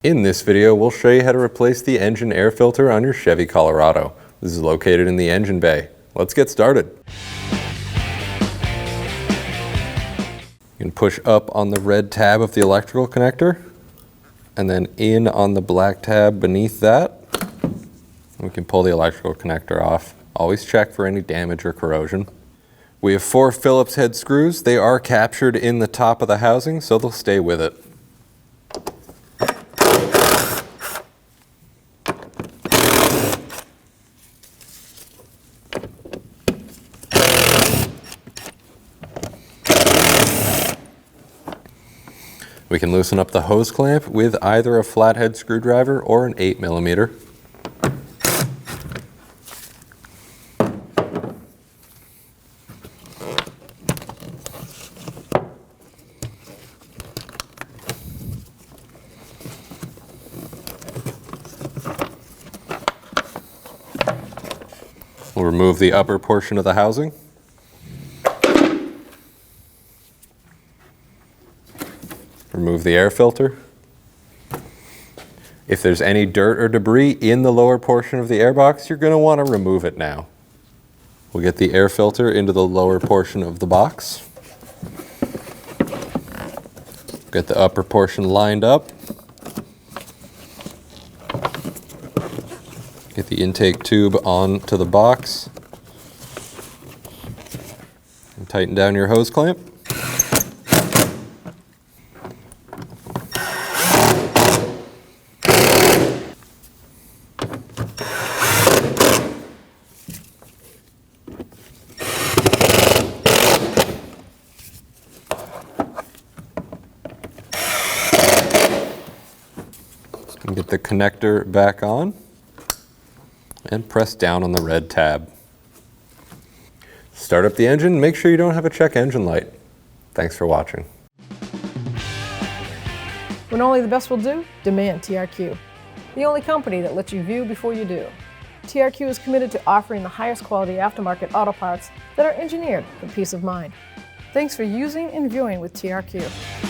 In this video, we'll show you how to replace the engine air filter on your Chevy Colorado. This is located in the engine bay. Let's get started. You can push up on the red tab of the electrical connector and then in on the black tab beneath that. We can pull the electrical connector off. Always check for any damage or corrosion. We have 4 Phillips head screws. They are captured in the top of the housing, so they'll stay with it. We can loosen up the hose clamp with either a flathead screwdriver or an 8mm. We'll remove the upper portion of the housing. Remove the air filter. If there's any dirt or debris in the lower portion of the airbox, you're going to want to remove it now. We'll get the air filter into the lower portion of the box. Get the upper portion lined up. Get the intake tube onto the box. And tighten down your hose clamp. And get the connector back on and press down on the red tab. Start up the engine, make sure you don't have a check engine light. Thanks for watching. When only the best will do, demand TRQ. The only company that lets you view before you do. TRQ is committed to offering the highest quality aftermarket auto parts that are engineered for peace of mind. Thanks for using and viewing with TRQ.